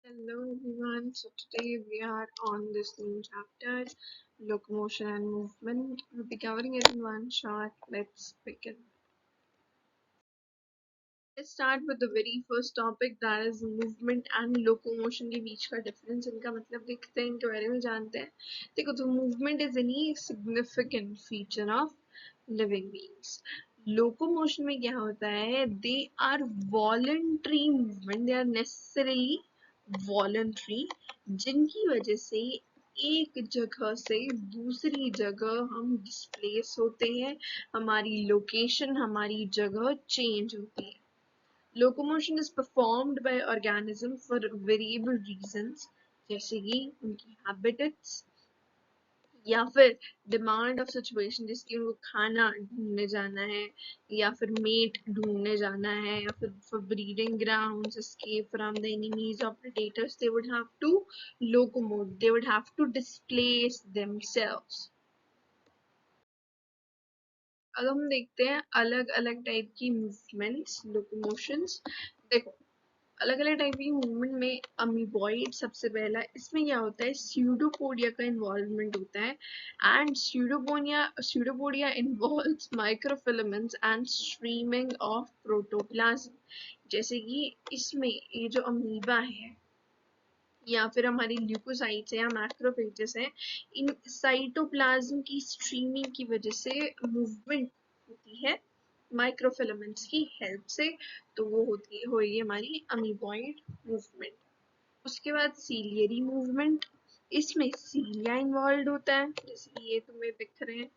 Hello everyone, so today we are on this new chapter, locomotion and movement. We'll be covering it in one shot. Let's begin. Let's start with the very first topic, that is movement and locomotion के बीच का difference. इनका मतलब देखते हैं, इनके बारे में जानते हैं. देखो, तो movement is any significant feature of living beings. Locomotion में क्या होता है? They are voluntary movement. They are necessarily voluntary, जिनकी वजह से एक जगह से दूसरी जगह हम डिस्प्लेस होते हैं, हमारी लोकेशन, हमारी जगह चेंज होती है. Locomotion is performed by organism for variable reasons, जैसे कि उनकी हैबिटेट्स या फिर डिमांड ऑफ सिचुएशन, जिसकी उनको खाना ढूंढने जाना है या फिर मेट ढूंढने जाना है या फिर for breeding grounds, escape from the enemies or predators, they would have to locomote, they would have to displace themselves. अब हम देखते हैं अलग अलग टाइप की मूवमेंट्स, लोकोमोशंस. देखो, अलग अलग टाइप की मूवमेंट में अमीबॉइड सबसे पहला. इसमें क्या होता है? स्यूडोपोडिया का इन्वॉल्वमेंट होता है, and pseudopodia involves microfilaments and streaming of protoplasm. जैसे कि इसमें ये जो अमीबा है या फिर हमारी ल्यूकोसाइट्स है या मैक्रोफेजेस है, इन साइटोप्लाज्म की स्ट्रीमिंग की वजह से मूवमेंट होती है माइक्रोफिलामेंट्स की हेल्प से. तो वो होगी हमारी अमीबॉइड मूवमेंट. उसके बाद सीलियरी मूवमेंट. इसमें सीलिया इन्वॉल्व होता है, जैसे कि ये तुम्हें दिख रहे हैं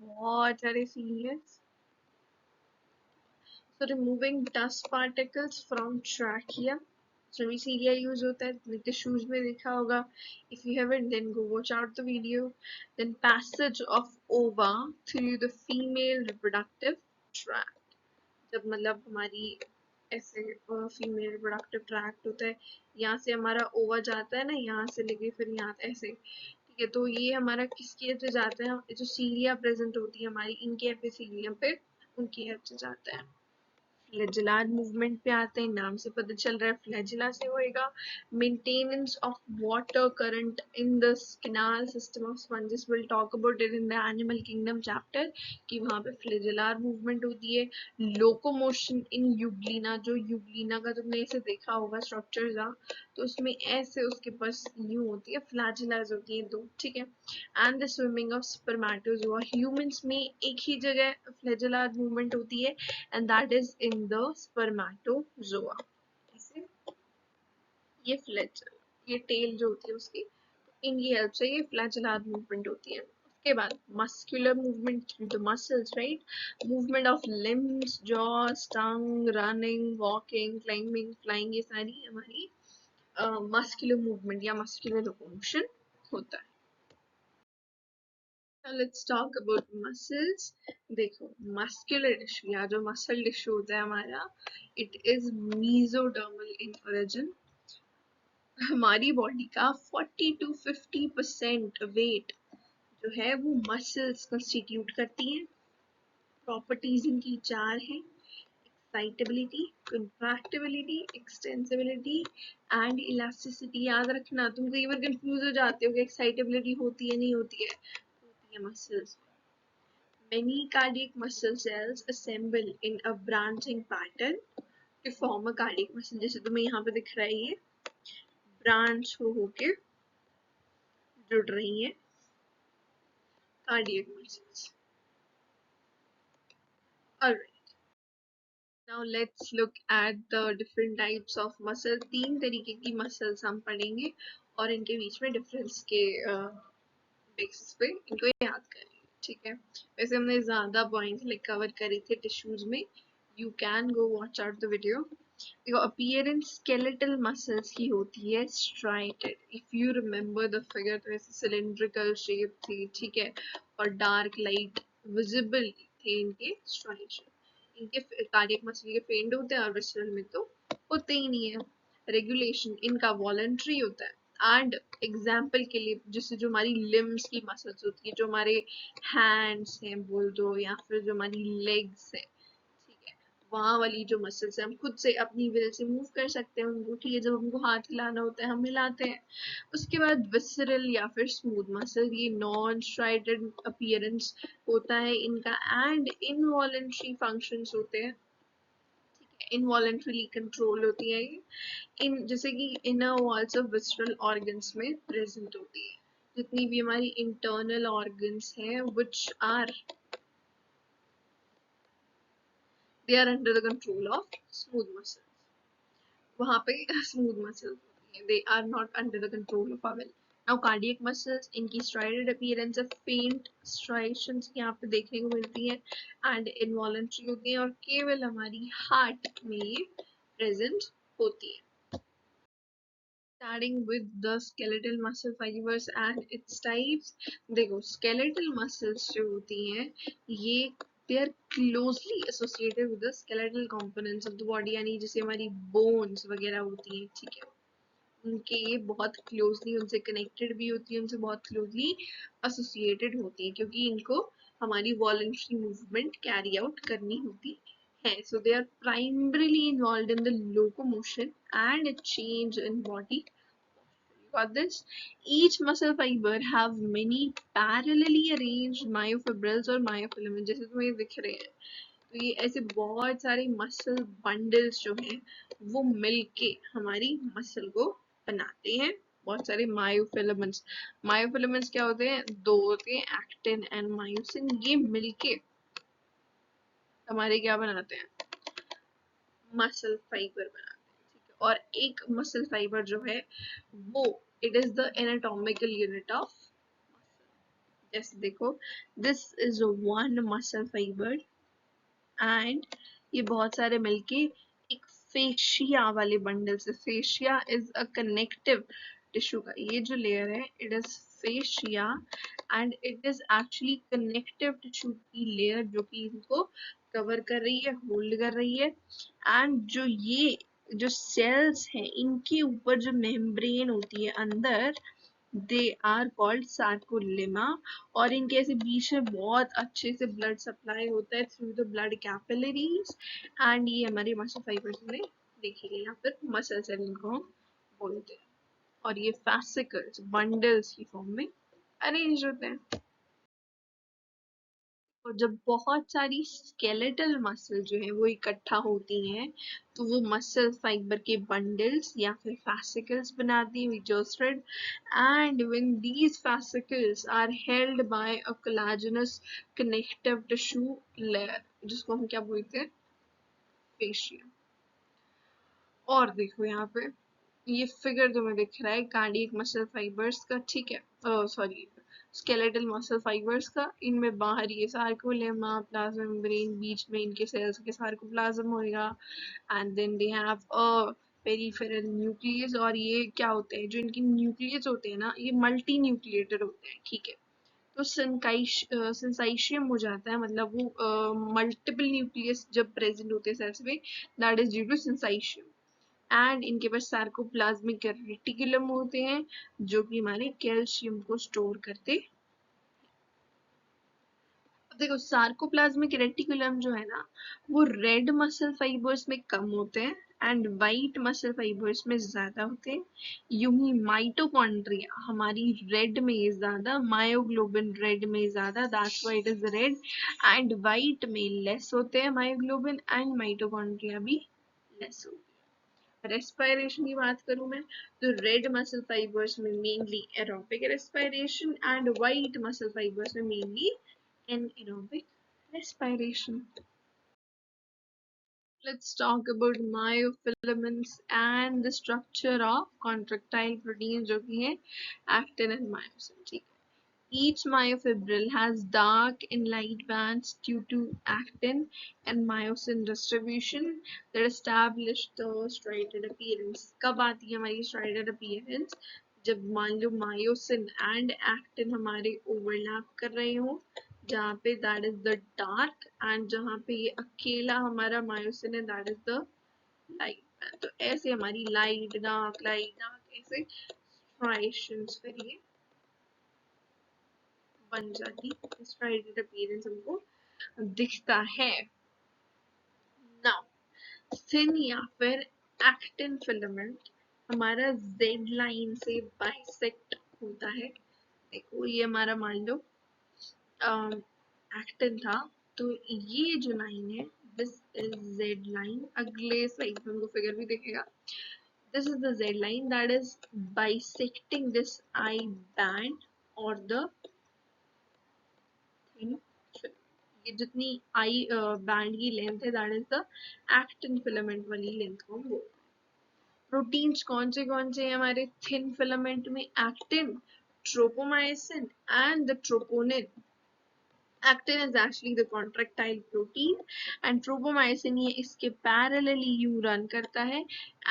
बहुत सारे सीलियस. So removing dust particles from trachea. So भी सीलिया यूज होता है, तुमने टिश्यूज में देखा होगा. If you haven't, then go watch out the video. Then passage of ova through the female reproductive tract. जब मतलब हमारी ऐसे फीमेल रिप्रोडक्टिव ट्रैक्ट होता है, यहाँ से हमारा ओवा जाता है ना, यहाँ से लेके फिर यहाँ ऐसे, ठीक है. तो ये हमारा किसकी हेल्प से जाता है? जो सीलिया प्रेजेंट होती है हमारी, इनके एपिथेलियम पे, उनकी हेल्प से जाता है. फ्लैजिलार मूवमेंट पे आते हैं, नाम से पता चल रहा है फ्लैजिला से होएगा. Maintenance of water current in the canal system of sponges. Will talk about it in the animal kingdom chapter कि वहां पे फ्लैजिलार मूवमेंट होती है. लोकोमोशन इन यूग्लिना. जो यूग्लिना का तुमने ऐसे देखा होगा स्ट्रक्चर था, तो उसमें ऐसे उसके पास यूं होती है, फ्लैजिलाज होती है दो, ठीक है. And the swimming of spermatozoa. Humans में एक ही जगह फ्लैजिलार मूवमेंट होती है, and that is in the spermatozoa. ये फ्लैजल, ये टेल जो होती है उसकी, इनकी हेल्प से ये फ्लैजिलार मूवमेंट होती है. उसके बाद muscular movement through the muscles, right. Movement of limbs, jaws, tongue, running, walking, climbing, flying, ये सारी हमारी मस्कुलर मूवमेंट या मस्कुलर लोकोमोशन होता है. Now let's talk about muscles. देखो, muscular tissue या जो muscle tissue होता है हमारा, it is mesodermal in origin. हमारी बॉडी का 40 to 50% वेट जो है वो मसल्स कंस्टिट्यूट करती हैं. प्रॉपर्टीज इनकी चार हैं: एक्साइटेबिलिटी, कंट्रैक्टिबिलिटी, एक्सटेंसिबिलिटी एंड इलास्टिसिटी. याद रखना, तुम कई बार कंफ्यूज हो जाते हो कि एक्साइटेबिलिटी होती है नहीं होती है. होती है muscles. Many cardiac muscle cells assemble in a branching pattern to form a cardiac muscle. जैसे तुम्हें यहाँ पे दिख रहा है, ये ब्रांच हो होके जुड़ रही है cardiac muscles. Alright. Now let's look at the different types of muscle. तीन तरीके की muscles हम पढ़ेंगे और इनके बीच में difference के बेसिस पे इनको याद करेंगे, ठीक है. वैसे हमने ज्यादा पॉइंट्स लाइक कवर करे थे टिश्यूज में. You can go watch out the video. देखो, अपीयरेंस स्केलेटल मसल्स की होती है striated. If you remember the figure, तो ऐसे सिलिंड्रिकल शेप थी, ठीक है, और डार्क लाइट विजिबल थे इनके स्ट्राइशन. इनके कार्डियक मसल के फेंड होते हैं और विसरल में तो होते ही नहीं है. रेगुलेशन इनका वॉलंटरी होता है. एंड एग्जाम्पल के लिए, जैसे जो हमारी लिम्स की मसल्स होती है, जो हमारे हैंड्स हैं बोल दो, या फिर जो हमारी लेग्स हैं, ठीक है, वहां वाली जो मसल्स है हम खुद से अपनी विल से मूव कर सकते हैं उनको, ठीक है। जब हमको हाथ हिलाना होता है हम हिलाते हैं। उसके बाद विसरल या फिर स्मूथ मसल, ये नॉन स्ट्राइडेड अपीयरेंस होता है इनका, एंड इनवॉलेंट्री फंक्शंस होते हैं, इनवॉलेंट्रीली कंट्रोल होती है ये, इन जैसे कि inner walls of visceral organs में प्रेजेंट होती है। जितनी भी हमारी इंटरनल ऑर्गन्स हैं which are they are under the control of smooth muscle, वहां पे स्मूथ मसल्स होती है, they are not under the control of our. Now cardiac muscles, इनकी striated appearance of faint striations यहाँ पे देखने को मिलती है एंड इनवॉलेंट्री होती है, और केवल हमारी हार्ट में ये प्रेजेंट होती है। Starting with the skeletal muscle fibers and its types, देखो skeletal muscles जो होती हैं ये they are closely associated with the skeletal components of the body, यानी जैसे हमारी bones वगैरह होती हैं, ठीक है, उनके ये बहुत क्लोजली उनसे कनेक्टेड भी होती है, उनसे बहुत क्लोजली एसोसिएटेड होती है, क्योंकि इनको हमारी वॉलंटरी मूवमेंट कैरी आउट करनी होती है। So they are primarily involved in the locomotion and a change in body. Got this? Each muscle fiber have many parallelly arranged myofibrils or myofilaments, जैसे तुम्हें दिख रहे हैं। तो ये ऐसे बहुत सारे मसल बंडल्स जो हैं वो मिलके हमारी मसल को बनाते हैं। बहुत सारे मायोफिलामेंट्स, मायोफिलामेंट्स क्या होते हैं? दो होते हैं, एक्टिन एंड मायोसिन, ये मिलके हमारे क्या बनाते हैं? मसल फाइबर बनाते हैं, ठीक है। और एक मसल फाइबर जो है वो it is the anatomical unit of, जैसे देखो this is one muscle fibre and ये बहुत सारे मिलके एक फेशिया वाले बंडल से, fascia is a connective tissue का ये जो लेयर है it is fascia and it is actually connective tissue की लेयर जो कि इनको कवर कर रही है, होल्ड कर रही है। एंड जो ये जो सेल्स हैं इनके ऊपर जो मेम्ब्रेन होती है अंदर, दे आर कॉल्ड सार्कोलेमा, और इनके ऐसे बीच में बहुत अच्छे से ब्लड सप्लाई होता है through the blood capillaries, and ये हमारे मसल फाइबर्स में देखेंगे, या फिर मसल सेल इनको हम बोलते हैं, और ये फैसिकल्स बंडल्स की फॉर्म में अरेंज होते हैं। और जब बहुत सारी स्केलेटल मसल जो है वो इकट्ठा होती हैं तो वो मसल फाइबर के बंडल्स या फिर fascicles बनाती हैं, which are thread, and when these fascicles are held by a collagenous connective tissue layer, जिसको हम क्या बोलते हैं? fascia। और देखो यहाँ पे ये फिगर तुम्हें दिख रहा है कार्डियक मसल फाइबर्स का, ठीक है, सॉरी स्केलेटल मसल फाइबर्स का। इनमें बाहर ये सार्कोलेमा, प्लाज्मा मेम्ब्रेन, बीच में इनके सेल्स के सार्कोप्लाज्म होएगा, and then they have a peripheral nucleus, और ये क्या होते हैं? जो इनके न्यूक्लियस होते हैं ना ये मल्टी न्यूक्लिएटेड होते हैं, ठीक है। तो सिंसाइशियम हो जाता है, मतलब वो मल्टीपल न्यूक्लियस जब प्रेजेंट होते हैं सेल्स में, that is due to syncytium. And इनके पास सार्कोप्लाज्मिक रेटिकुलम होते हैं जो कि हमारे कैल्शियम को स्टोर करते। देखो सार्कोप्लाज्मिक रेटिकुलम जो है ना वो रेड मसल फाइबर्स में कम होते हैं एंड वाइट मसल फाइबर्स में ज्यादा होते हैं। यूं ही माइटोकॉन्ड्रिया हमारी रेड में ज्यादा, मायोग्लोबिन रेड में ज्यादा, that's why it is red, and white में लेस होते हैं मायोग्लोबिन एंड माइटोकॉन्ड्रिया भी लेस होते हैं। रेस्पिरेशन की बात करूं मैं तो रेड मसल फाइबर्स में mainly aerobic respiration and white muscle fibres में mainly anaerobic respiration. Let's talk about myofilaments and the structure of contractile proteins जो कि है actin and myosin, ठीक है। Each myofibril has dark and light bands due to actin and myosin distribution that establish the striated appearance. कब आती है हमारी striated appearance? जब मान लो मायोसिन एंड एक्टिन हमारे ओवरलैप कर रहे हो, जहाँ पे that is the dark, and जहाँ पे ये अकेला हमारा मायोसिन है दैट इज द लाइट। तो ऐसे हमारी लाइट डार्क ऐसे स्ट्राइएशंस फिर ये बन जाती, स्ट्राइटेड अपीयरेंस हमको दिखता है। नाउ थिन या फिर एक्टिन फिलामेंट हमारा जेड लाइन से बाइसेक्ट होता है। देखो ये हमारा मान लो एक्टिन था, तो ये जो लाइन है दिस इज जेड लाइन। अगले स्लाइड में हमको फिगर भी दिखेगा। This is the Z line that is bisecting this I band or the thin film. ये जितनी I band की लेंथ है that is the actin filament वाली लेंथ को हम बोलते हैं। प्रोटीन्स कौन से हैं हमारे थिन फिलामेंट में? Actin, ट्रोपोमाइसिन and the troponin. Actin is actually the contractile protein and tropomyosin ये इसके parallelly यू रन करता है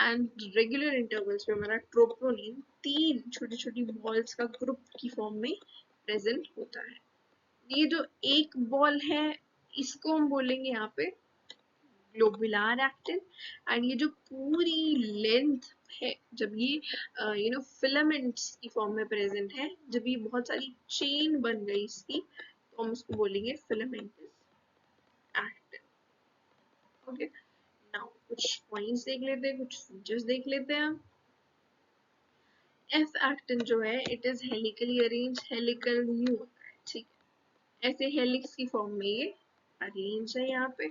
and regular intervals पे हमारा troponin 3 छोटी छोटी balls का group की form में present होता है। ये जो एक ball है इसको हम बोलेंगे यहाँ पे ग्लोबुलर एक्टिन एंड ये जो पूरी लेंथ है जब ये फिलामेंट्स की फॉर्म में प्रेजेंट है, जब ये बहुत सारी चेन बन गई इसकी, तो हम इसको बोलेंगे फिलामेंटस एक्टिन। ओके, नाउ कुछ पॉइंट्स देख लेते हैं, कुछ फीचर्स देख लेते हैं। एफ एक्टिन जो है it is helically arrange, helical new होता है, ठीक है, ऐसे हेलिक्स की फॉर्म में ये अरेंज है यहाँ पे।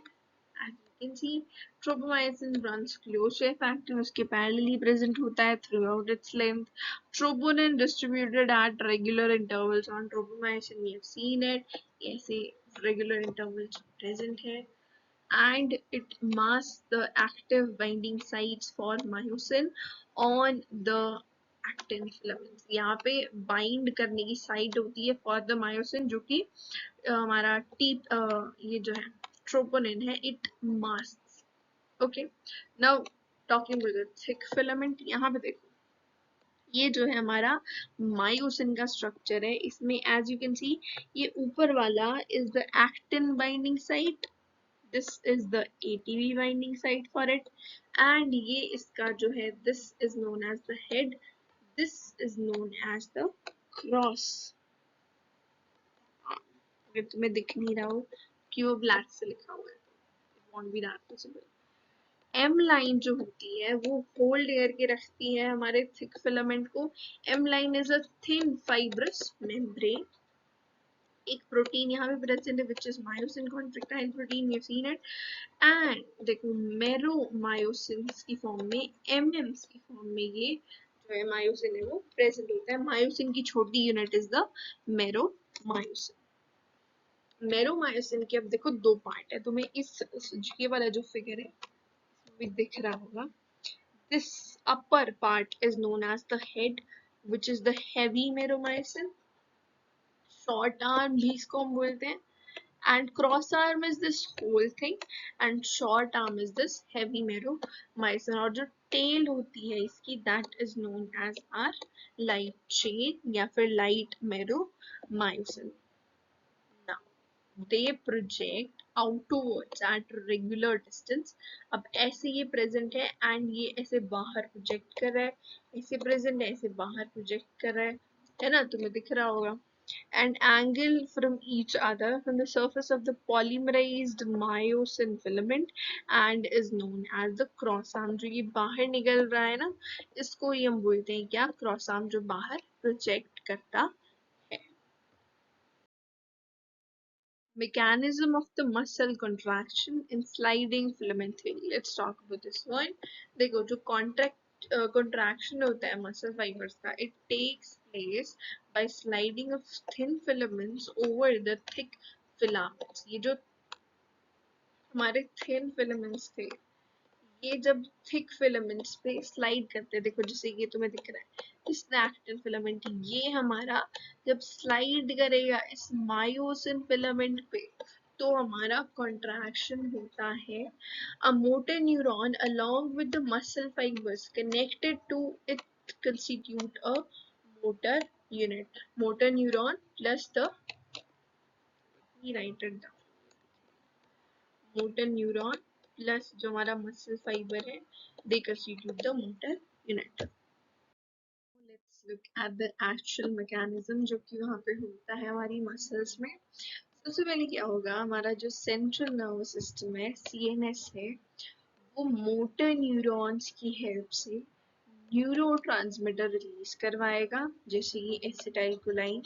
As you can see, tropomyosin runs close to F actin, उसके parallelly present होता है throughout its length. Troponin distributed at regular intervals on tropomyosin, we have seen it, ऐसे regular intervals present है, and it masks the active binding sites for myosin on the actin filaments. यहाँ पे bind करने की site होती है for the myosin जो कि हमारा ये जो है troponin है, it masks. Okay, now talking about the thick filament, यहाँ पे देखो ये जो है हमारा मायोसिन का स्ट्रक्चर है। इसमें एज यू कैन सी ये ऊपर वाला is the actin binding site, this is the ATP binding site for it, and ये इसका जो है this is known as the head, this is known as the cross। अगर तुम्हें दिख नहीं रहा हो कि वो ब्लैक से लिखा हुआ है, it won't be that visible। M line जो होती है वो होल्ड करके रखती है हमारे थिक फिलामेंट को। M line is a thin fibrous membrane. एक प्रोटीन यहाँ पे प्रेजेंट है which is myosin contractile protein, you seen it. And देखो मेरोमायोसिन्स की फॉर्म में, एमएम्स की फॉर्म में ये जो है मायोसिन है वो प्रेजेंट होता है। मायोसिन की छोटी यूनिट इज द मेरोमायोसिन। मेरोमायोसिन के अब देखो दो पार्ट है, तुम्हें इस ये वाला जो फिगर है भी दिख रहा होगा। This upper part is known as the head, which is the heavy meromycin. Short arm भी इसको हम बोलते हैं, and cross arm is this whole thing, and short arm is this heavy meromycin। और जो tail होती है इसकी that is known as our light chain या फिर light meromycin। Now they project outwards at regular distance। अब ऐसे ये प्रेजेंट है एंड ये ऐसे बाहर प्रोजेक्ट कर रहा है, ऐसे प्रेजेंट है ऐसे बाहर प्रोजेक्ट कर रहा है ना, तुम्हें दिख रहा होगा। and angle from each other from the surface of the polymerized myosin filament and is known as the cross arm। जो ये बाहर निकल रहा है ना, इसको ही हम बोलते हैं क्या? क्रॉस आर्म, जो बाहर प्रोजेक्ट करता है। Mechanism of the muscle contraction in sliding filament theory, let's talk about this one। देखो जो contraction होता है muscle fibers का, it takes place by sliding of thin filaments over the thick filaments। ये जो हमारे thin filaments थे ये जब थिक फिलामेंट्स पे स्लाइड करते हैं, देखो जैसे ये तुम्हें दिख रहा है इस एक्टिन फिलामेंट, ये हमारा जब स्लाइड करेगा इस मायोसिन फिलामेंट पे तो हमारा कॉन्ट्रैक्शन होता है। A motor neuron along with the muscle fibres connected to it constitute a motor unit. Motor neuron plus the write it down, motor neuron plus जो हमारा मसल फाइबर है they constitute the motor unit। Let's look at the actual mechanism जो कि वहाँ पे होता है हमारी मसल्स में। सबसे पहले क्या होगा, हमारा जो सेंट्रल नर्वस सिस्टम है CNS है वो मोटर न्यूरॉन्स की हेल्प से न्यूरो ट्रांसमीटर रिलीज करवाएगा, जैसे ये एसिटाइलकोलाइन,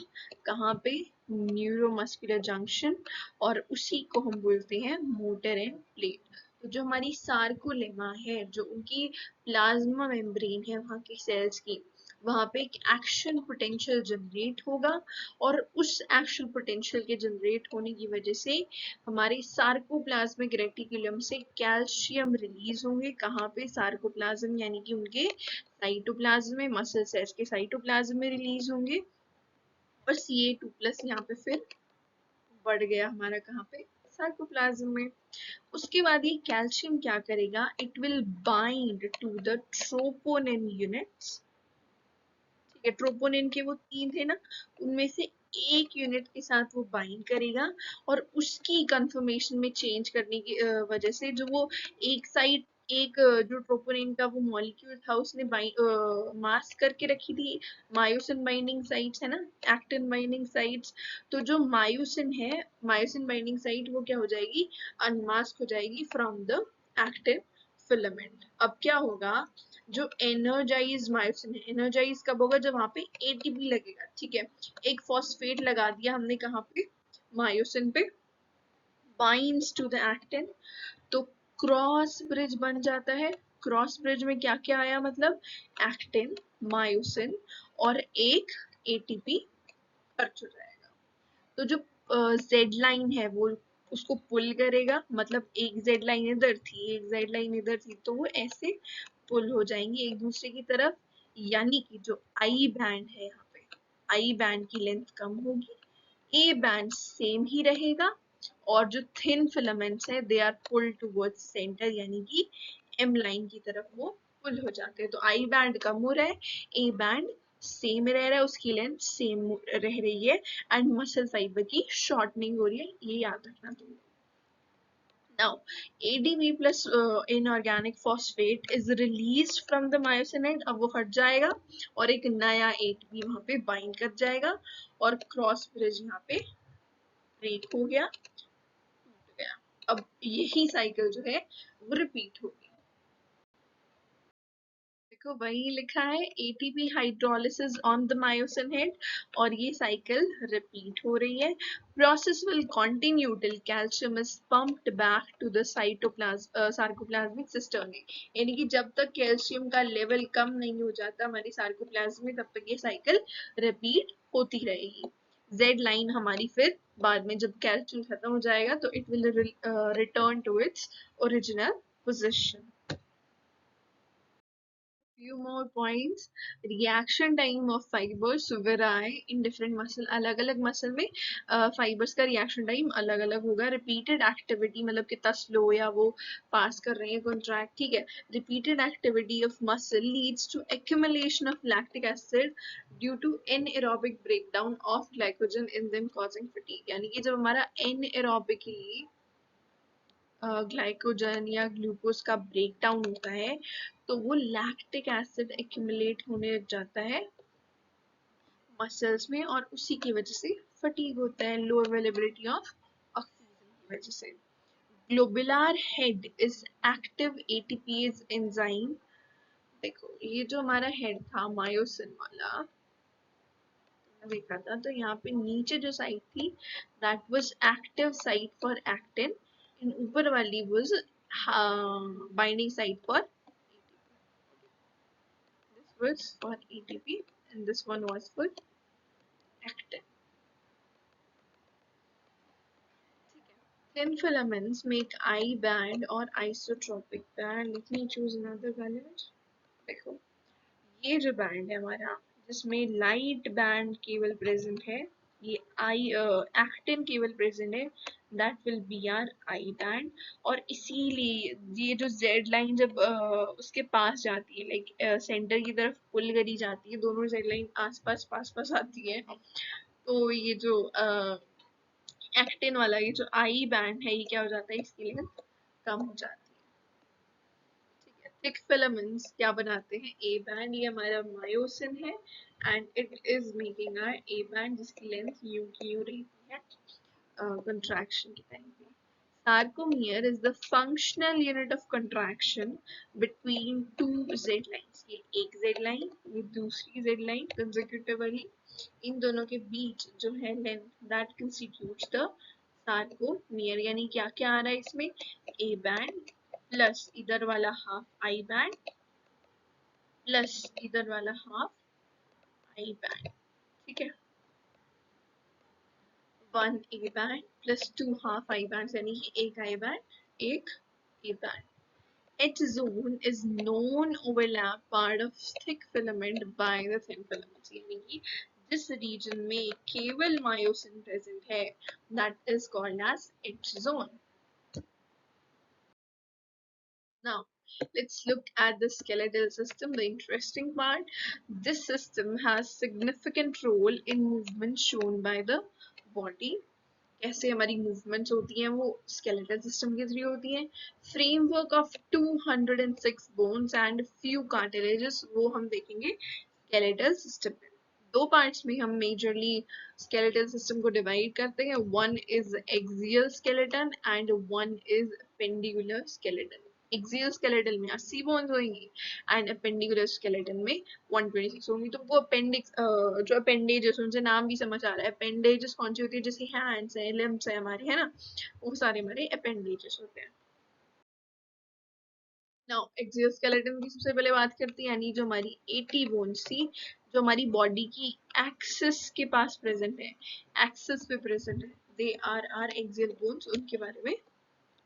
कहाँ पे, न्यूरोमस्कुलर जंक्शन, और उसी को हम बोलते हैं मोटर एंड प्लेट। तो जो हमारी सार्कोलेमा है, जो उनकी प्लाज्मा मेम्ब्रेन है वहाँ की सेल्स की, वहाँ पे एक एक्शन पोटेंशियल जनरेट होगा, और उस एक्शन पोटेंशियल के जनरेट होने की वजह से हमारे सार्कोप्लाज्मिक रेटिकुलम से कैल्शियम रिलीज होंगे। कहाँ पे, सार्कोप्लाज्म यानी कि उनके साइटोप्लाज्म में, मसल सेल्स के साइटोप्लाज्म में रिलीज होंगे। और Ca2+ यहाँ पे फिर बढ़ गया हमारा, कहाँ पे, सार्कोप्लाज्म में। उसके बाद ये कैल्शियम क्या करेगा, it will bind to the troponin units. ठीक है, ट्रोपोनिन के वो 3 थे ना, उनमें से एक यूनिट के साथ वो बाइंड करेगा, और उसकी कंफर्मेशन में चेंज करने की वजह से जो वो एक साइड, एक जो ट्रोपोनिन का वो मॉलिक्यूल था उसने मास्क करके रखी थी मायोसिन बाइंडिंग साइट्स, है ना, एक्टिन बाइंडिंग साइट्स। तो जो मायोसिन है, मायोसिन बाइंडिंग साइट, वो क्या हो जाएगी, अनमास्क हो जाएगी फ्रॉम द एक्टिन फिलामेंट। अब क्या होगा, जो एनर्जाइज मायोसिन है, एनर्जाइज कब होगा, जब वहां पे एटीपी लगेगा। ठीक है, एक फॉस्फेट लगा दिया हमने कहाँ पे, मायोसिन पे, बाइंड्स टू द एक्टिन, तो क्रॉस ब्रिज बन जाता है। क्रॉस ब्रिज में क्या क्या आया, मतलब एक्टिन, मायोसिन और एक एटीपी खर्च हो जाएगा। तो जो जेड लाइन है वो उसको पुल करेगा, मतलब एक जेड लाइन इधर थी, एक जेड लाइन इधर थी, तो वो ऐसे पुल हो जाएंगी एक दूसरे की तरफ। यानी कि जो आई बैंड है, यहाँ पे आई बैंड की लेंथ कम होगी, ए बैंड सेम ही रहेगा, और जो थिन फिलामेंट्स है they are pull towards centre, यानी कि एम लाइन की तरफ वो पुल हो जाते हैं। तो आई बैंड कम हो रहा है, ए बैंड सेम रह रहा है, उसकी लेंथ सेम रह रही है, एंड मसल फाइबर की शॉर्टनिंग हो रही है, ये याद रखना तुम। Now, ADP plus inorganic phosphate is released from the myosinide, अब वो हट जाएगा और एक नया ATP वहां पे बाइंड कर जाएगा, और क्रॉस ब्रिज यहाँ पे ब्रेक हो गया, टूट गया। अब यही साइकिल जो है वो रिपीट होगी। देखो वही लिखा है, ATP hydrolysis on the myosin head, और ये साइकिल रिपीट हो रही है। Process will continue till calcium is pumped back to the sarcoplasmic cisternae, यानी कि जब तक कैल्शियम का लेवल कम नहीं हो जाता हमारी सार्कोप्लाज्म में, तब तक ये साइकिल रिपीट होती रहेगी। जेड लाइन हमारी फिर बाद में जब कैल्शियम खत्म हो जाएगा तो it will return to its original position. Few more points. Reaction time of fibers vary in different muscle, अलग अलग मसल में fibers का reaction time अलग अलग होगा। repeated activity मतलब कितना slow या वो pass कर रहे हैं contract, ठीक है। repeated activity of muscle leads to accumulation of lactic acid due to anaerobic breakdown of glycogen in them causing fatigue, यानी कि जब हमारा anaerobically ग्लाइकोजन या ग्लूकोज का ब्रेकडाउन होता है तो वो लैक्टिक एसिड एक्यूमुलेट होने लग जाता है मसल्स में, और उसी की वजह से फटीग होता है, लो अवेलेबिलिटी ऑफ ऑक्सीजन की वजह से। Globular head is active ATPs enzyme. देखो ये जो हमारा हेड था मायोसिन वाला देखा था, तो यहाँ पे नीचे जो साइट थी that was active site for actin, and ऊपर वाली was binding site for, this was for ATP and this one was for actin. Thin filaments make I band or isotropic band. Let me choose another color. देखो ये जो band है हमारा जिसमें light band केवल present है, ये आई actin केवल प्रेजेंट है, that will B are I band. और इसीलिए ये जो जेड लाइन जब उसके पास जाती है, लाइक सेंटर की तरफ पुल करी जाती है, दोनों जेड लाइन आस पास पास पास आती है, तो ये जो एक्टिन वाला ये जो आई बैंड है ये क्या हो जाता है, इसकी लेंथ कम हो जाती है। थिक फिलामेंट्स क्या बनाते हैं, ए बैंड, ये हमारा मायोसिन है, and it is making a A band जिसकी लेंथ यू की यू रहती है कंट्रैक्शन के टाइम पे। Sarcomere is the functional unit of contraction between two Z lines. ये एक Z line, ये दूसरी Z line consecutively. इन दोनों के बीच जो है length that constitutes the sarcomere. यानी क्या क्या आ रहा है इसमें? A band plus इधर वाला half I band plus इधर वाला half I band. ठीक है? One A band plus two half I bands यानी कि एक I band, एक A band. H zone is non-overlap part of thick filament by the thin filaments. यानी कि जिस region में केवल myosin present है, that is called as H zone. Now, let's look at the skeletal system, the interesting part. This system has significant role in movement shown by the body. कैसे हमारी movements होती हैं वो skeletal system के through होती हैं. Framework of 206 bones and few cartilages वो हम देखेंगे स्केलेटल सिस्टम में. दो पार्ट्स में हम मेजरली स्केलेटल सिस्टम को डिवाइड करते हैं. One is axial skeleton and one is appendicular skeleton. Axial skeletal में 80 बोन्स होंगी एंड अपेंडिकुलर स्केलेटन में 126 होंगी. तो वो अपेंडिक्स जो अपेंडेजेस उनसे नाम भी समझ आ रहा है. अपेंडेजेस कौन सी होती है? जैसे हैंड्स है, लिम्स है हमारे, है ना, वो सारे हमारे अपेंडेजेस होते हैं. नाउ एक्सियल स्केलेटन की सबसे पहले बात करते हैं, यानी जो हमारी 80 बोन्स थी जो हमारी बॉडी की एक्सिस के पास प्रेजेंट है, एक्सिस पे प्रेजेंट है, दे आर एक्सियल बोन्स. उनके बारे में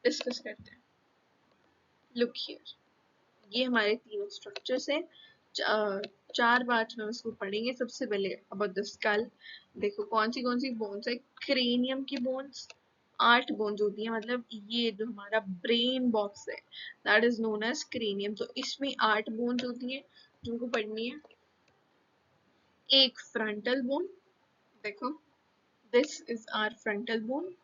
डिस्कस करते हैं. लुक हियर, ये हमारे तीनों स्ट्रक्चर्स हैं. चार पार्ट में इसको पढ़ेंगे. सबसे पहले अबाउट द स्कल. देखो कौन सी बोन्स है. क्रेनियम की बोन्स 8 बोन्स होती है. मतलब ये जो हमारा ब्रेन बॉक्स है that is known as cranium. तो इसमें 8 बोन्स होती है जिनको पढ़नी है. एक फ्रंटल बोन, देखो this is our frontal bone.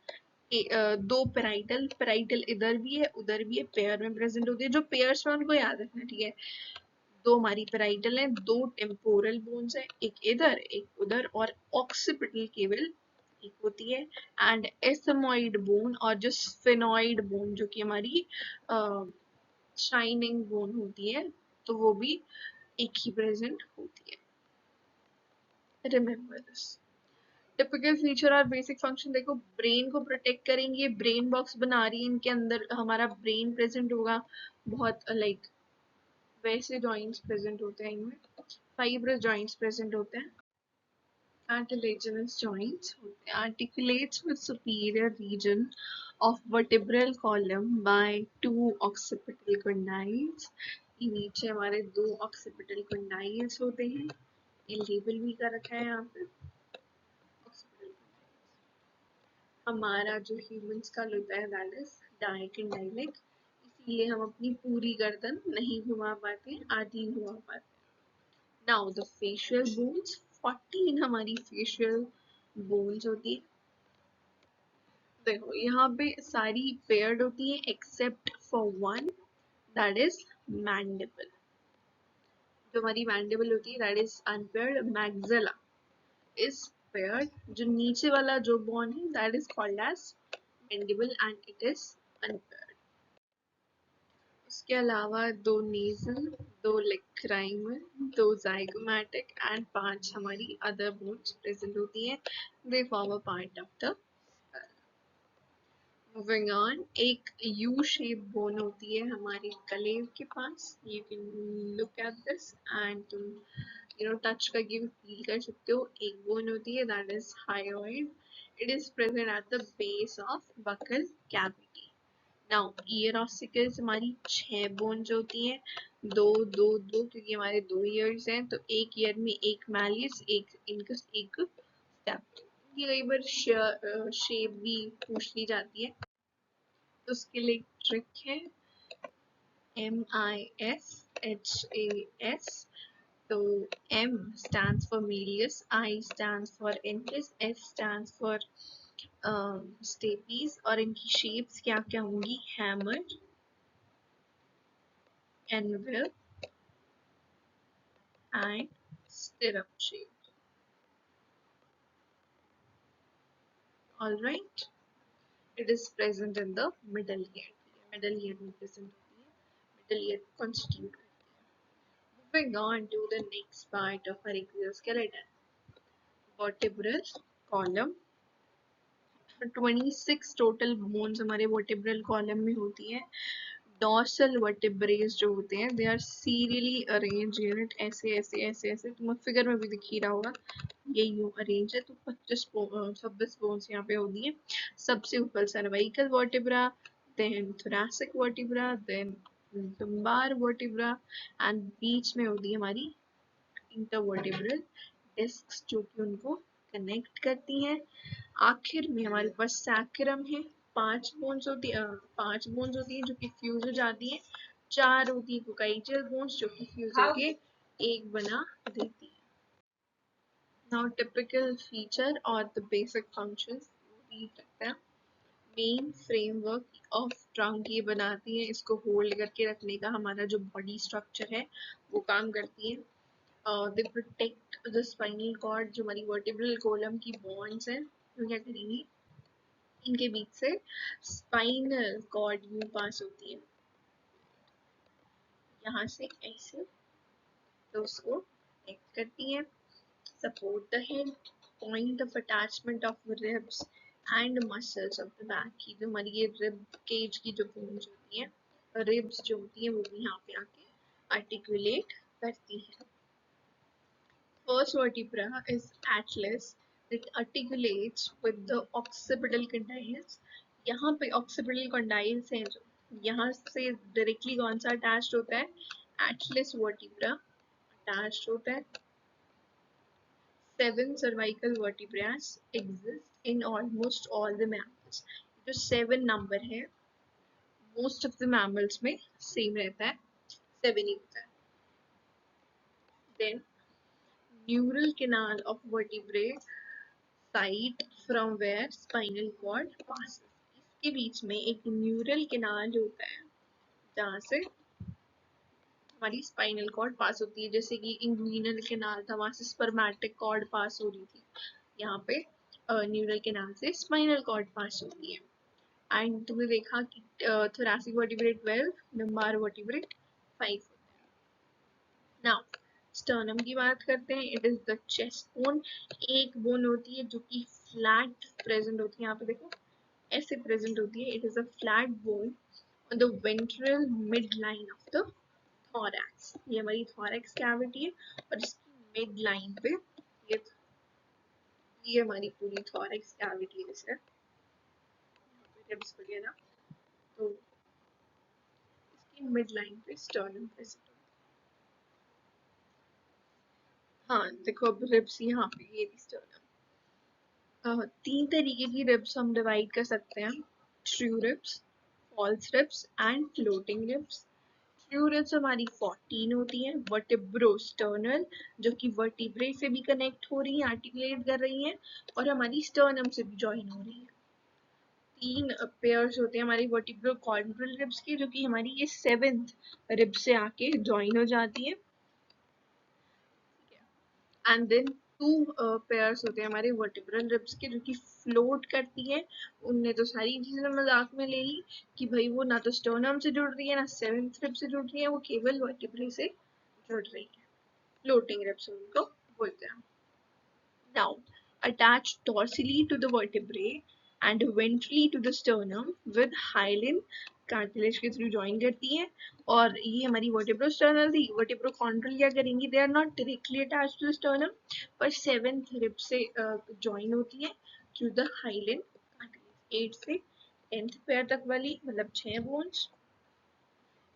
दो पेराइटल इधर भी है उधर भी है, पेयर में प्रेजेंट होती है. जो पेयर्स में उनको याद रखना, ठीक है. दो हमारी पेराइटल है, दो टेम्पोरल बोन्स है, एक इधर एक उधर, और ऑक्सीपिटल केबल एक होती है. एंड एथमोइड बोन और जो स्फेनोइड बोन जो कि हमारी शाइनिंग बोन होती है, तो वो भी एक ही प्रेजेंट होती है. Remember this. टिपिकल फीचर और बेसिक फंक्शन. देखो ब्रेन को प्रोटेक्ट करेंगे, ब्रेन बॉक्स बना रही है, इनके अंदर हमारा ब्रेन प्रेजेंट होगा. बहुत लाइक वैसे जॉइंट्स प्रेजेंट होते हैं इनमें, फाइब्रस जॉइंट्स प्रेजेंट होते हैं. Cartilaginous joints articulates with superior region of vertebral column by two occipital condyles. नीचे हमारे दो occipital condyles होते हैं. ये लेबल भी कर रखा है यहाँ पे. हमारा जो ह्यूमन स्कल होता है दैट इज डायकेंडाइलिक. इसीलिए हम अपनी पूरी गर्दन नहीं घुमा पाते, आधी घुमा पाते. Now the facial bones. 14 हमारी फेशियल बोन्स होती है. देखो यहाँ पे सारी पेयर्ड होती है except for one, that is mandible. जो हमारी मैंडिबल होती है that is unpaired. Maxilla is paired. जो नीचे वाला जो बोन है that is called as mandible and it is unpaired. उसके अलावा दो नेजल, दो लेक्राइमल, दो जाइगोमैटिक एंड 5 हमारी अदर बोन्स प्रेजेंट होती हैं. They form a part of the. Moving on, एक यू शेप बोन होती है हमारे गले के पास. You can look at this and तुम टच करके भी फील कर सकते हो. एक बोन होती है that is hyoid. It is present at the base of buccal cavity. Now ear ossicles हमारी 6 बोन्स होती हैं. दो दो दो क्योंकि हमारे 2 ईयर्स हैं, तो एक ईयर में एक मैलिस, एक इनकस, एक स्टेप. ये कई बार शेप भी पूछ ली जाती है, तो उसके लिए ट्रिक है MISHAS. तो M stands for Milius, I stands for Intis, S stands for Stapes. और इनकी शेप्स क्या क्या होंगी? Hammer, anvil and stirrup shape. All right. It is present in the middle ear. Middle ear में present होती है. Middle ear constitute करती है. Moving on to the next part of our exoskeleton. Vertebral column. 26 total bones हमारे vertebral column में होती है. Dorsal vertebrae जो होते हैं they are serially arrange unit ऐसे ऐसे ऐसे ऐसे. तुम्हें फिगर में भी दिख ही रहा होगा ये यूं अरेंज है. तो 26 बोन्स यहाँ पे होती है. सबसे ऊपर cervical vertebra, then thoracic vertebra, then lumbar vertebra and बीच में होती है हमारी इंटरवर्टिब्रल डिस्क जो कि उनको कनेक्ट करती हैं. आखिर में हमारे पास सैक्रम है. 5 बोन्स होती है जो कि फ्यूज हो जाती है. 4 होती है कोकाइटल बोन्स जो कि फ्यूज होके एक बना देती है. नाउ टिपिकल फीचर और द बेसिक फंक्शंस रीड करते हैं. मेन फ्रेमवर्क ऑफ ट्रंक ये बनाती है. इसको होल्ड करके रखने का हमारा जो बॉडी स्ट्रक्चर है वो काम करती है. They protect the spinal cord. जो हमारी वर्टिब्रल कॉलम की बॉन्ड्स हैं वो क्या करेंगी, इनके बीच से स्पाइनल कॉर्ड यूं पास होती है यहाँ से ऐसे. तो उसको कनेक्ट करती है. Support the head. Point of attachment of ribs and muscles of the back. की जो हमारी ये रिब केज की जो बोन्स होती है, रिब्स जो होती है वो भी यहाँ पे आके आर्टिकुलेट करती है. First vertebra is atlas that articulates with the occipital condyles. यहाँ पे occipital condyles हैं जो यहाँ से directly कौन सा attached होता है, atlas vertebra attached होता है. 7 cervical vertebrae exist in almost all the mammals. जो 7 number है most of the mammals में same रहता है, 7 ही होता है. Then neural canal of vertebrae site from where spinal cord pass. इसके बीच में एक न्यूरल कैनाल होता है जहाँ से हमारी स्पाइनल कॉर्ड पास होती है. जैसे कि इंग्विनल कैनाल था वहां से स्पर्मेटिक कॉर्ड पास हो रही थी. यहाँ पे न्यूरल कैनाल से स्पाइनल कॉर्ड पास होती है. एंड तुमने देखा कि thoracic vertebrae 12, lumbar vertebrae 5. Now sternum की बात करते हैं. It is the chest bone. एक बोन होती है जो कि फ्लैट प्रेजेंट होती है. यहाँ पे देखो ऐसे प्रेजेंट होती है. It is a flat bone on the ventral mid line of the thorax. ये हमारी थॉरैक्स कैविटी है और इसकी मिड लाइन पे ये हमारी पूरी थॉरैक्स कैविटी है. जैसे रिब्स वगैरह तो इसकी मिड लाइन पे स्टर्नम प्रेजेंट. हाँ देखो अब रिब्स यहाँ पे ये स्टर्नम. 3 तरीके की रिब्स हम डिवाइड कर सकते हैं. True ribs, false ribs and floating ribs. True ribs हमारी 14 होती हैं. वर्टिब्रोस्टर्नल जो कि वर्टिब्रे से भी कनेक्ट हो रही है, आर्टिकुलेट कर रही है और हमारी स्टर्नम से भी ज्वाइन हो रही है. 3 पेयर्स होते हैं हमारी वर्टिब्रोकॉन्ड्रल रिब्स की जो कि हमारी ये 7th रिब से आके ज्वाइन हो जाती है. एंड देन 2 पेयर्स होते हैं हमारे वर्टिब्रल रिब्स के जो कि फ्लोट करती है. उनने तो सारी चीजें मजाक में ले ली कि भाई वो ना तो स्टर्नम से जुड़ रही है ना 7th रिब से जुड़ रही है, वो केवल वर्टिब्रे से जुड़ रही है. फ्लोटिंग रिब्स उनको बोलते हैं. Now, attached dorsally to the vertebrae and ventrally to the sternum with hyaline cartilage के थ्रू ज्वाइन करती है. और ये हमारी वर्टिब्रोस्टर्नल थी. वर्टिब्रोकॉन्ड्रल क्या करेंगी, they are not directly attached to the sternum पर 7th रिब से ज्वाइन होती है थ्रू द हाइलिन कार्टिलेज. 8 से 10th पेयर तक वाली मतलब 6 बोन्स.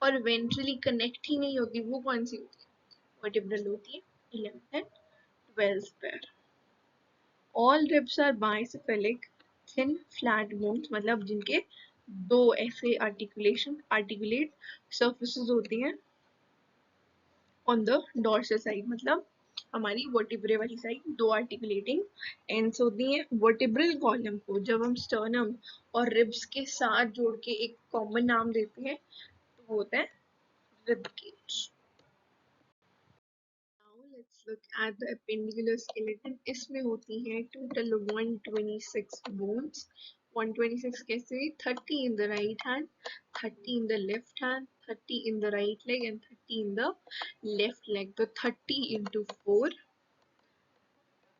और वेंट्रली कनेक्ट ही नहीं होती, वो कौन सी होती है, वर्टिब्रल होती है. 11th and 12th pair. All ribs are bicephalic, thin flat bones मतलब जिनके 2 ऐसे articulate surfaces होती हैं on the dorsal side. मतलब हमारी वर्टिब्रे वाली साइड 2 आर्टिकुलेटिंग एंड्स होती हैं. वर्टिब्रल कॉलम को जब हम स्टर्नम और रिब्स के साथ जोड़ के एक कॉमन नाम देते हैं तो वो होता है rib cage. Let's look at the appendicular skeleton. इसमें होती हैं टोटल 126 bones. 126 कैसे हुई? 30 in the right hand, 30 in the left hand, 30 in the right leg and 30 in the left leg. तो 30 into 4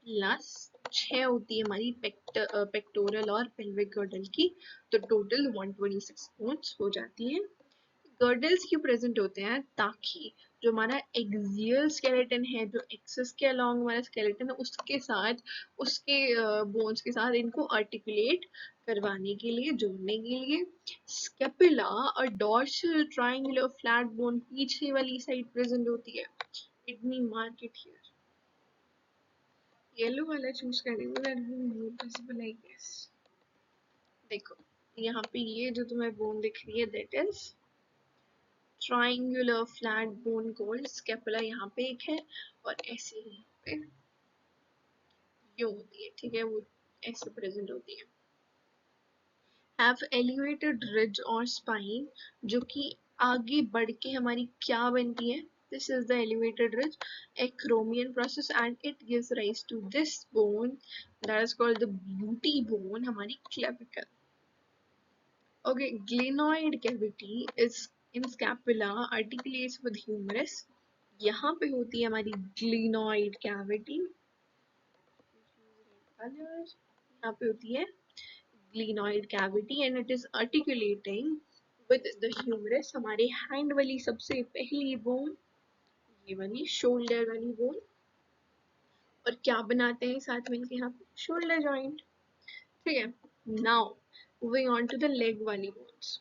प्लस 6 होती है हमारी पेक्टोरल और पेल्विक गर्डल की, तो टोटल 126 बोन्स हो जाती है। गर्डल्स क्यों प्रेजेंट होते हैं? ताकि जो हमारा एक्सियल स्केलेटन है, जो एक्सिस के अलोंग हमारा स्केलेटन है, उसके साथ, उसके बोन्स के साथ इनको आर्टिकुलेट करवाने के लिए, जोड़ने के लिए स्केपुला और डॉर्सल ट्रायंगुलर फ्लैट बोन पीछे वाली साइड प्रेजेंट होती है। It mean mark it here. Yellow वाला चूज करेंगे, that will be more visible I guess. देखो यहाँ पे ये जो तुम्हें बोन दिख रही है, that is triangular flat bone called scapula. यहाँ पे एक है और ऐसे ही यहाँ पे ये होती है, ठीक है, वो ऐसे प्रेजेंट होती है। हैव एलिवेटेड रिज और स्पाइन, जो कि आगे बढ़ के हमारी क्या बनती है? This is the elevated ridge, acromion process, and it gives rise to this bone that is called the beauty bone, हमारी clavicle. Okay, glenoid cavity is in scapula, articulates with humerus. यहाँ पे होती है हमारी glenoid cavity, यहाँ पे होती है glenoid cavity and it is articulating with the humerus, हमारे hand वाली सबसे पहली बोन, ये वाली shoulder वाली बोन, और क्या बनाते हैं साथ मिलके यहाँ पे? shoulder joint, ठीक है। now moving on to the leg वाली bones,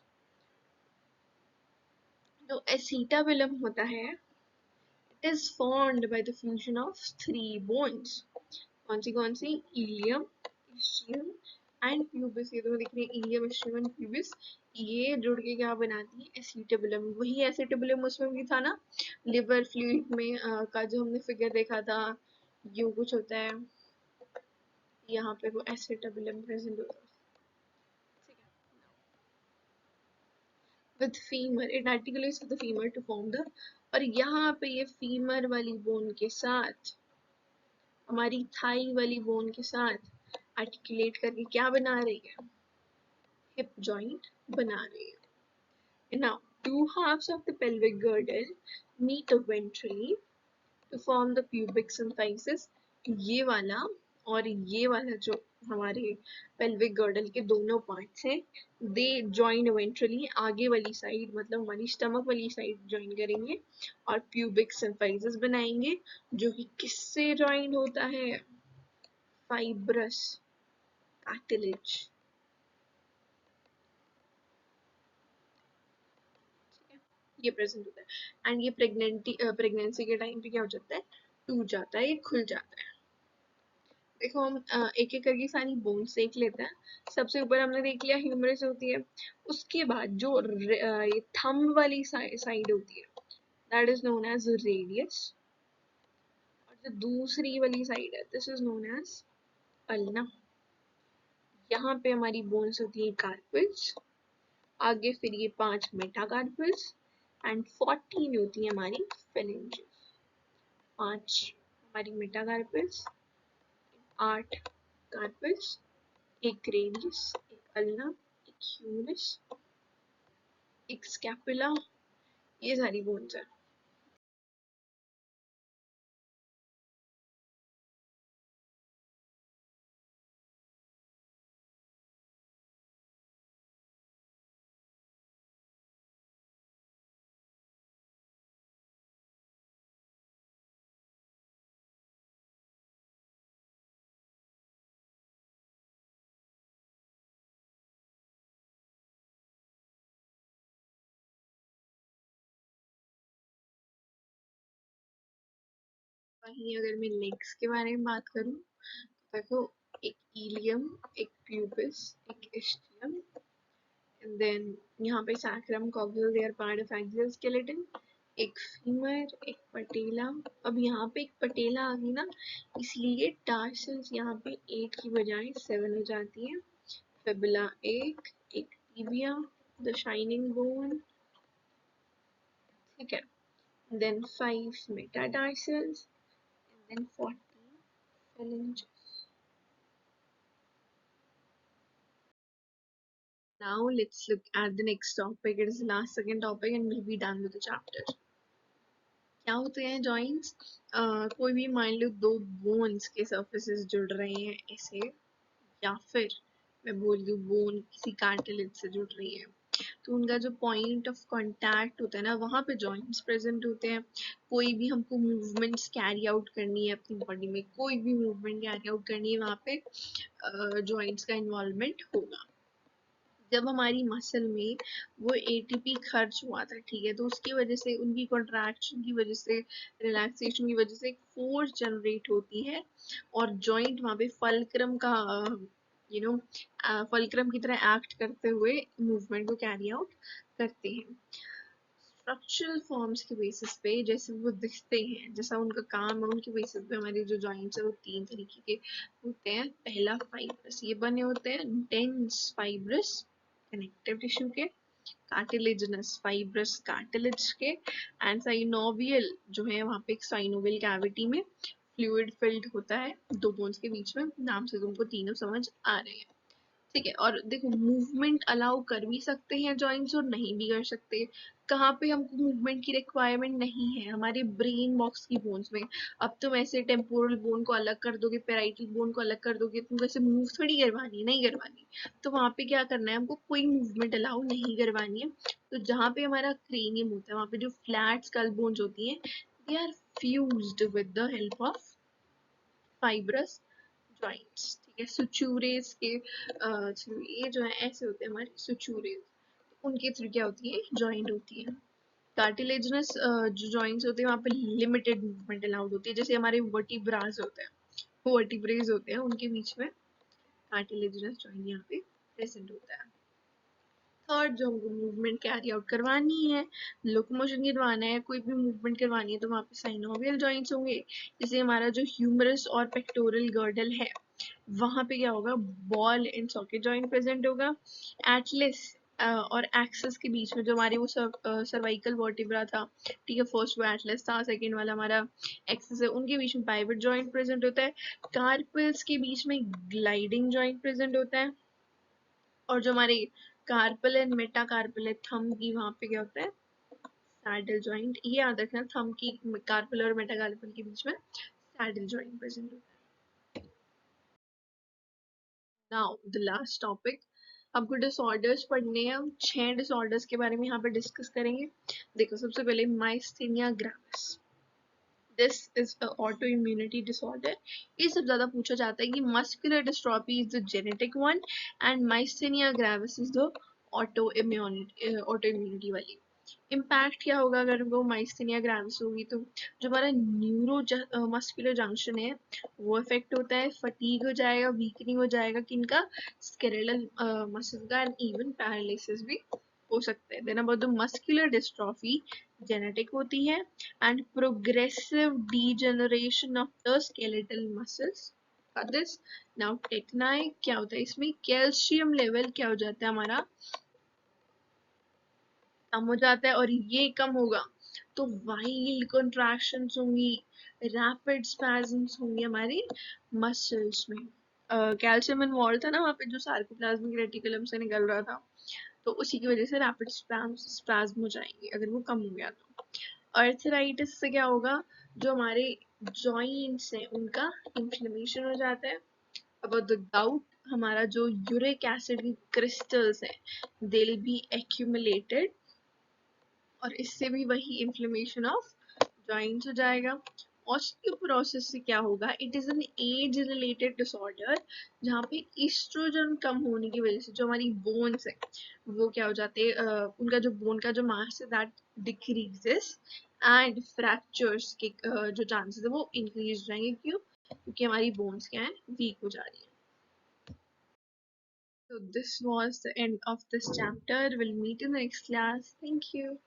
जो acetabulum होता है, it is formed by the fusion of 3 bones. कौन सी? ilium, ischium and pubis. ये तो दिख रही है ilium, ischium एंड प्यूबिस, ये जुड़ के क्या बनाती है? एसिटाबुलम। वही एसिटाबुलम उसमें भी था ना, लिवर फ्लूइड में का जो हमने फिगर देखा था, यूं कुछ होता है, यहाँ पे वो एसिटाबुलम प्रेजेंट होता है। With femur, it articulates with the femur to form the, और यहाँ पे ये फीमर वाली बोन के साथ, हमारी थाई वाली बोन के साथ आर्टिकुलेट करके क्या बना रही है? हिप जॉइंट बना रही है। Now, two halves of the pelvic girdle meet ventrally to form the pubic symphysis. ये वाला और ये वाला जो हमारे pelvic girdle के दोनों पार्ट्स हैं, दे ज्वाइन वेंट्रली, आगे वाली साइड मतलब हमारी स्टमक वाली साइड ज्वाइन करेंगे और प्यूबिक सिम्फाइसिस बनाएंगे, जो कि किससे ज्वाइन होता है? Fibrous cartilage. ये प्रेजेंट होता है एंड ये प्रेगनेंसी के टाइम पे क्या हो जाता है? टूट जाता है, ये खुल जाता है। देखो हम एक एक करके सारी बोन्स देख लेते हैं। सबसे ऊपर हमने देख लिया ह्यूमरस होती है, उसके बाद जो ये थंब वाली साइड होती है, that is known as radius, और जो दूसरी वाली साइड है, this is known as ulna. यहाँ पे हमारी बोन्स होती है कार्पल्स, आगे फिर ये 5 मेटाकार्पल्स एंड 14 होती है हमारी फेलेंजेस। 5 हमारी मेटाकार्पल्स, 8 कार्पल्स, एक रेडियस, एक अल्ना, एक ह्यूमरस, एक स्कैपुला, ये सारी बोन्स है। वहीं अगर मैं लेग्स के बारे में बात करूं, तो देखो एक इलियम, एक प्यूबिस, एक इस्टियम, एंड देन यहाँ पे sacrum, coccyx, they are part of axial skeleton, एक फीमर, एक पटेला। अब यहाँ पे एक पटेला आ गई ना, इसलिए टार्सल्स यहाँ पे 8 की बजाय 7 हो जाती है। फिबुला एक टिबिया, द शाइनिंग बोन, ठीक है, then 5 metatarsals, and then 14 phalanges. Now let's look at the next topic. It is the last second topic and we'll be done with the chapter. क्या होते हैं जॉइंट्स? कोई भी मान लो दो बोन्स के सर्फेसेस जुड़ रहे हैं ऐसे, या फिर मैं बोल दूँ बोन किसी कार्टिलेज से जुड़ रही है, तो उनका जो पॉइंट ऑफ कांटेक्ट होता है ना, वहाँ पे जॉइंट्स प्रेजेंट होते हैं. कोई भी हमको मूवमेंट्स कैरी आउट करनी है अपनी बॉडी में, कोई भी मूवमेंट कैरी आउट करनी है, वहाँ पे जॉइंट्स का इन्वॉल्वमेंट होगा. जब हमारी मसल में वो एटीपी खर्च हुआ था, ठीक है, तो उसकी वजह से, उनकी कॉन्ट्रैक्शन की वजह से, रिलैक्सेशन की वजह से एक फोर्स जनरेट होती है और जॉइंट वहाँ पे फलक्रम का यू नो फलक्रम की तरह एक्ट करते हुए मूवमेंट को कैरी आउट करते हैं. स्ट्रक्चरल फॉर्म्स के बेसिस पे जैसे वो दिखते हैं, जैसा उनका काम है, उनके बेसिस पे हमारे जो जॉइंट्स है वो तीन तरीके के होते हैं. पहला फाइब्रस, ये बने होते हैं डेंस फाइब्रस कनेक्टिव टिश्यू के, कार्टिलेजिनस फाइब्रस कार्टिलेज के, एंड साइनोवियल जो है वहाँ पे एक साइनोवियल कैविटी में फ्लूइड फिल्ड होता है दो बोन्स के बीच में. नाम से तुमको तीनों समझ आ रहे हैं, ठीक है. और देखो मूवमेंट अलाउ कर भी सकते हैं जॉइंट्स और नहीं भी कर सकते. कहाँ पे हमको मूवमेंट की रिक्वायरमेंट नहीं है? हमारे ब्रेन बॉक्स की बोन्स में. अब तुम ऐसे टेम्पोरल बोन को अलग कर दोगे, पेराइटल बोन को अलग कर दोगे, तुमको ऐसे मूव थोड़ी करवानी, नहीं करवानी. तो वहां पे क्या करना है, हमको कोई मूवमेंट अलाउ नहीं करवानी है. तो जहाँ पे हमारा क्रेनियम होता है, वहां पे जो फ्लैट स्कल बोन्स होती हैं, they are fused with the help of fibrous joints, ठीक है. सुचूरेस के ये जो है ऐसे होते हैं हमारे सुचूरेस, उनके थ्रू क्या होती है, जॉइंट होती है. कार्टिलेजिनस जो जॉइंट्स होते हैं वहाँ पे लिमिटेड मूवमेंट अलाउड होती है, जैसे हमारे वर्टिब्रास होते हैं, वर्टिब्रेज होते हैं, उनके बीच में कार्टिलेजिनस जॉइंट यहाँ पे प्रेजेंट होता है. थर्ड, जो हमको मूवमेंट कैरी आउट करवानी है, लोकोमोशन करवाना है, कोई भी मूवमेंट करवानी है, तो वहाँ पे साइनोवियल जॉइंट्स होंगे. जैसे हमारा जो ह्यूमरस और पेक्टोरल गर्डल है, वहां पे क्या होगा, ball and socket joint present होगा. एटलस और एक्सिस के बीच में जो हमारे वो सर्वाइकल वर्टिब्रा था, ठीक है, फर्स्ट वो एटलस था, सेकंड वाला हमारा एक्सिस है, उनके बीच में पाइवट जॉइंट प्रेजेंट होता है. कार्पल्स के बीच में ग्लाइडिंग जॉइंट प्रेजेंट होता है. और जो हमारे कार्पल एंड मेटाकार्पल है, थंब की, वहां पे क्या होता है, सैडल जॉइंट. ये याद रखना, थंब की, कार्पल और मेटाकार्पल के बीच में सैडल जॉइंट प्रेजेंट होता है. नाउ द लास्ट टॉपिक, आपको डिसऑर्डर्स पढ़ने हैं. हम 6 डिसऑर्डर्स के बारे में यहाँ पे डिस्कस करेंगे. देखो, सबसे पहले myasthenia gravis. This is a auto immunity disorder. ये सब ज्यादा पूछा जाता है कि muscular dystrophy is the genetic one and myasthenia gravis is the auto immunity वाली. इम्पैक्ट क्या होगा अगर वो माइस्थेनिया ग्राविस होगी तो? जो हमारा न्यूरो मस्कुलर जंक्शन है वो इफेक्ट होता है, फटीग हो जाएगा, वीकनिंग हो जाएगा किनका, स्केलेटल मसल का, एंड इवन पैरालिसिस भी हो सकता है. Then about the muscular dystrophy, genetic होती है, and progressive degeneration of the skeletal muscles. This. Now टेक्नाई क्या होता है इसमें, कैल्शियम लेवल क्या हो जाता है हमारा, कम हो जाता है. और ये कम होगा तो वाइल्ड कॉन्ट्रैक्शंस होंगी, रैपिड स्पैज़म्स होंगे हमारे मसल्स में. कैल्शियम इन्वॉल्व था ना वहाँ पे, जो सार्कोप्लाज्मिक रेटिकुलम से निकल रहा था, तो उसी की वजह से रैपिड स्पैज्म हो जाएंगे अगर वो कम हो गया तो. अर्थराइटिस से क्या होगा, जो हमारे जॉइंट्स हैं उनका इन्फ्लेमेशन हो जाता है. अबाउट द गाउट, हमारा जो यूरिक एसिड की क्रिस्टल्स हैं दे विल बी एक्यूमुलेटेड, और इससे भी वही इन्फ्लेमेशन ऑफ जॉइंट्स हो जाएगा. ऑस्टियोपोरोसिस से क्या होगा, it is an age related disorder, जहाँ पे ईस्ट्रोजन कम होने की वजह से जो हमारी बोन्स है वो क्या हो जाते हैं, उनका जो बोन का जो मास है दैट डिक्रीजेस, एंड फ्रैक्चर्स के जो चांसेस है वो इंक्रीज हो जाएंगे. क्यों? क्योंकि हमारी बोन्स क्या है, वीक हो जा रही है. So this was the end of this chapter. We'll meet in the next class. Thank you.